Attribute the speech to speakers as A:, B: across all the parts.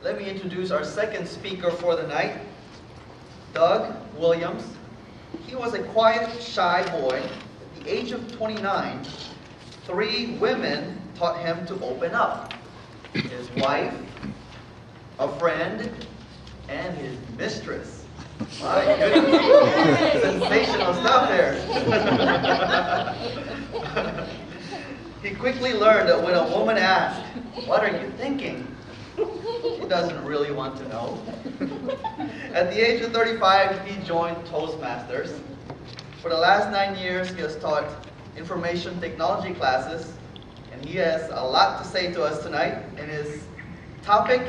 A: Let me introduce our second speaker for the night, Doug Williams. He was a quiet, shy boy. At the age of 29, 3 women taught him to open up. His wife, a friend, and his mistress. My goodness, sensational stuff there. He quickly learned that when a woman asked, "What are you thinking?" he doesn't really want to know. At the age of 35, he joined Toastmasters. For the last 9 years, he has taught information technology classes, and he has a lot to say to us tonight. And his topic,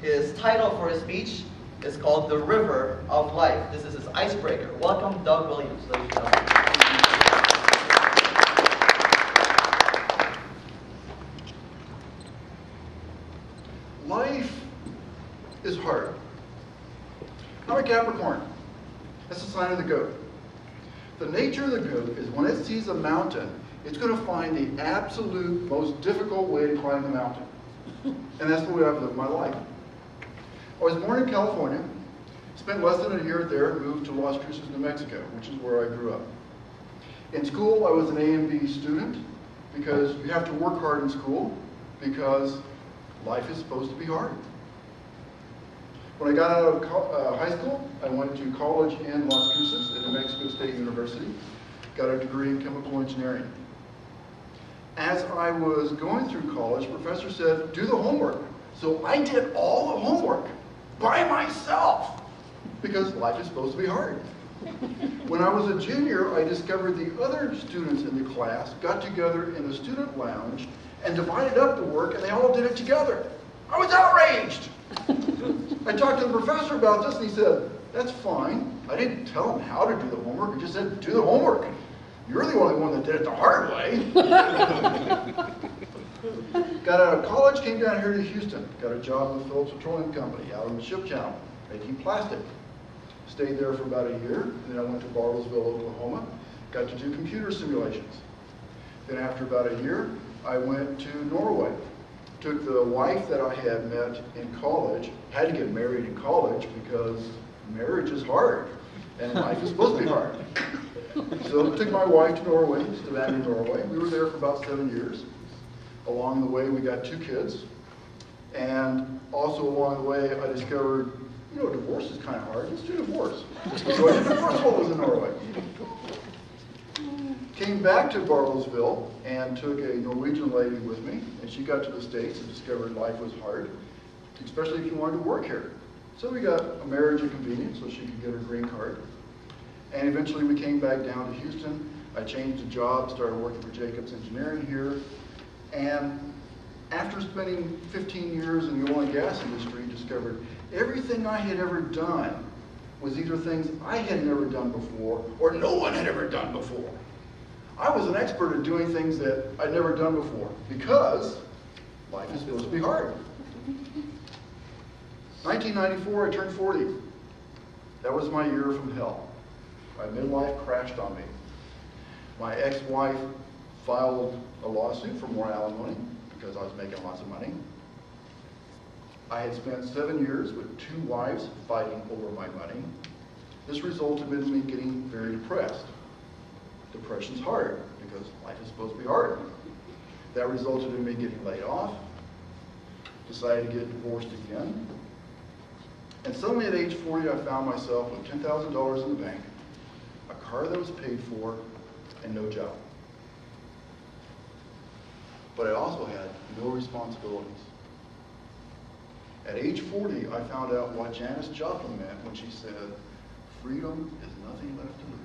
A: his title for his speech, is called The River of Life. This is his icebreaker. Welcome, Doug Williams, ladies and gentlemen.
B: Life is hard. I'm a Capricorn. That's the sign of the goat. The nature of the goat is when it sees a mountain, it's going to find the absolute most difficult way to climb the mountain. And that's the way I've lived my life. I was born in California, spent less than a year there, and moved to Las Cruces, New Mexico, which is where I grew up. In school, I was an A and B student because you have to work hard in school because life is supposed to be hard. When I got out of high school, I went to college in Las Cruces at New Mexico State University, got a degree in chemical engineering. As I was going through college, the professor said, do the homework. So I did all the homework by myself because life is supposed to be hard. When I was a junior, I discovered the other students in the class got together in the student lounge and divided up the work, and they all did it together. I was outraged. I talked to the professor about this, and he said, that's fine. I didn't tell him how to do the homework. I just said, do the homework. You're the only one that did it the hard way. Got out of college, came down here to Houston. Got a job with Phillips Petroleum Company out on the ship channel, making plastic. Stayed there for about a year, and then I went to Bartlesville, Oklahoma. Got to do computer simulations. Then after about a year, I went to Norway. Took the wife that I had met in college, had to get married in college because marriage is hard, and life is supposed to be hard. So I took my wife to Norway, Stavanger, Norway. We were there for about 7 years. Along the way, we got 2 kids. And also along the way, I discovered, you know, divorce is kind of hard. Let's do divorce. So I did divorce while I was in Norway. Came back to Bartlesville and took a Norwegian lady with me, and she got to the States and discovered life was hard, especially if you wanted to work here. So we got a marriage of convenience so she could get her green card. And eventually we came back down to Houston. I changed the job, started working for Jacobs Engineering here. And after spending 15 years in the oil and gas industry, discovered everything I had ever done was either things I had never done before or no one had ever done before. I was an expert at doing things that I'd never done before because life is supposed to be hard. 1994, I turned 40. That was my year from hell. My midlife crashed on me. My ex-wife filed a lawsuit for more alimony because I was making lots of money. I had spent 7 years with 2 wives fighting over my money. This resulted in me getting very depressed. Depression's hard because life is supposed to be hard. That resulted in me getting laid off, decided to get divorced again, and suddenly at age 40 I found myself with $10,000 in the bank, a car that was paid for, and no job. But I also had no responsibilities. At age 40 I found out what Janis Joplin meant when she said, freedom is nothing left to lose.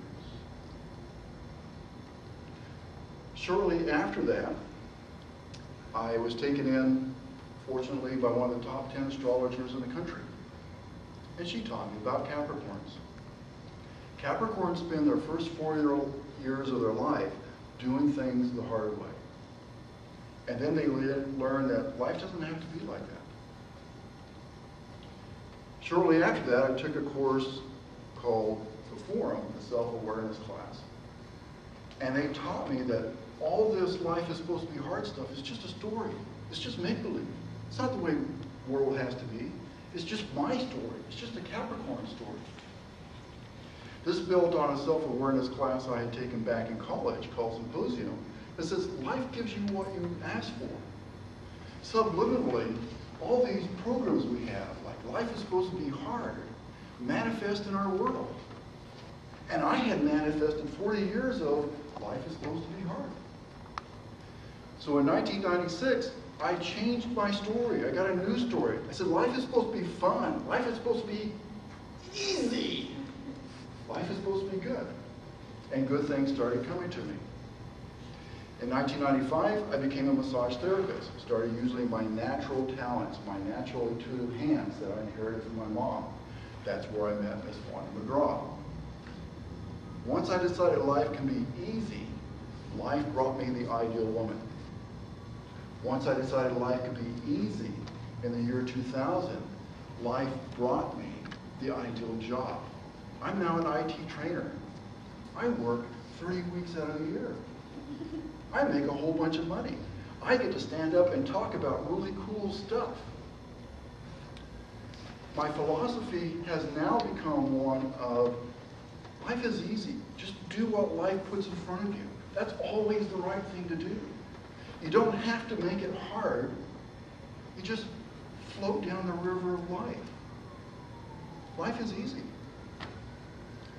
B: Shortly after that, I was taken in, fortunately, by one of the top 10 astrologers in the country. And she taught me about Capricorns. Capricorns spend their first 4 years of their life doing things the hard way. And then they learn that life doesn't have to be like that. Shortly after that, I took a course called The Forum, the Self-Awareness class. And they taught me that all this life is supposed to be hard stuff is just a story. It's just make-believe. It's not the way the world has to be. It's just my story. It's just a Capricorn story. This built on a self-awareness class I had taken back in college called Symposium. It says, life gives you what you ask for. Subliminally, all these programs we have, like life is supposed to be hard, manifest in our world. And I had manifested 40 years of life is supposed to be hard. So in 1996, I changed my story. I got a new story. I said, life is supposed to be fun. Life is supposed to be easy. Life is supposed to be good. And good things started coming to me. In 1995, I became a massage therapist. Started using my natural talents, my natural intuitive hands that I inherited from my mom. That's where I met Miss Wanda McGraw. Once I decided life can be easy, life brought me the ideal woman. Once I decided life could be easy in the year 2000, life brought me the ideal job. I'm now an IT trainer. I work 30 weeks out of the year. I make a whole bunch of money. I get to stand up and talk about really cool stuff. My philosophy has now become one of, life is easy. Just do what life puts in front of you. That's always the right thing to do. You don't have to make it hard. You just float down the river of life. Life is easy.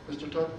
B: Mr. Tuck,